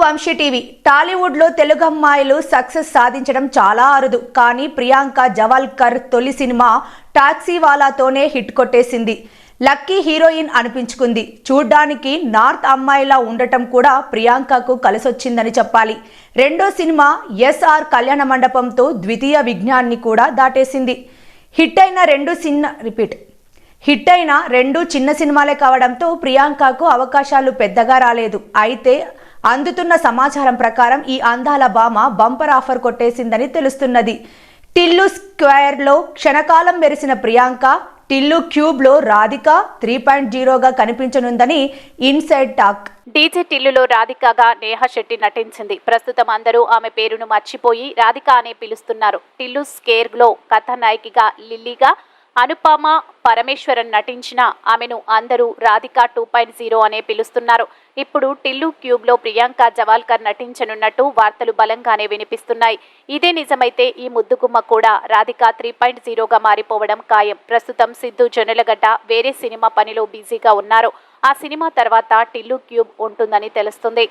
Vamsi TV. టాలీవుడ్లో తెలుగు అమ్మాయిలు success సాధించడం చాలా అరుదు. కానీ ప్రియాంక జవాల్కర్ తొలి సినిమా టాక్సీవాలాతోనే హిట్ కొట్టేసింది. లక్కీ హీరోయిన్ అనిపించుకుంది. చూడ్డానికి నార్త్ అమ్మాయిలా ఉండటం కూడా ప్రియాంకకు కలిసొచ్చిందని చెప్పాలి. రెండో సినిమా ఎస్ఆర్ కళ్యాణ మండపంతో ద్వితీయ విజ్ఞాన్ని కూడా దాటేసింది. హిట్ అయిన రెండు చిన్న సినిమాలే కావడంతో ప్రియాంకకు అవకాశాలు పెద్దగా రాలేదు. అయితే అందుతున్న సమాచారం ప్రకారం ఈ అందాల భామ బంపర్ ఆఫర్ కొట్టేసిందని తెలుస్తున్నది. టిల్లు స్క్వేర్లో క్షణకాలం మెరిసిన ప్రియాంక టిల్లు క్యూబ్లో రాధిక 3.0గా కనిపించనుందని ఇన్సైడ్ టాక్. డీజే టిల్లులో రాధికగా నేహా శెట్టి నటించింది. ప్రస్తుతం అందరూ ఆమె పేరును మర్చిపోయి రాధిక అనే పిలుస్తున్నారు. టిల్లు స్కేర్లో కథానాయికగా లిల్లీగా అనుపమ పరమేశ్వరన్ నటించిన ఆమెను అందరూ రాధిక 2.0 అనే పిలుస్తున్నారు. ఇప్పుడు టిల్లు క్యూబ్లో ప్రియాంక జవాల్కర్ నటించనున్నట్టు వార్తలు బలంగానే వినిపిస్తున్నాయి. ఇదే నిజమైతే ఈ ముద్దుగుమ్మ కూడా రాధిక 3.0గా మారిపోవడం ఖాయం. ప్రస్తుతం సిద్ధు జొన్నలగడ్డ వేరే సినిమా పనిలో బిజీగా ఉన్నారు. ఆ సినిమా తర్వాత టిల్లు క్యూబ్ ఉంటుందని తెలుస్తుంది.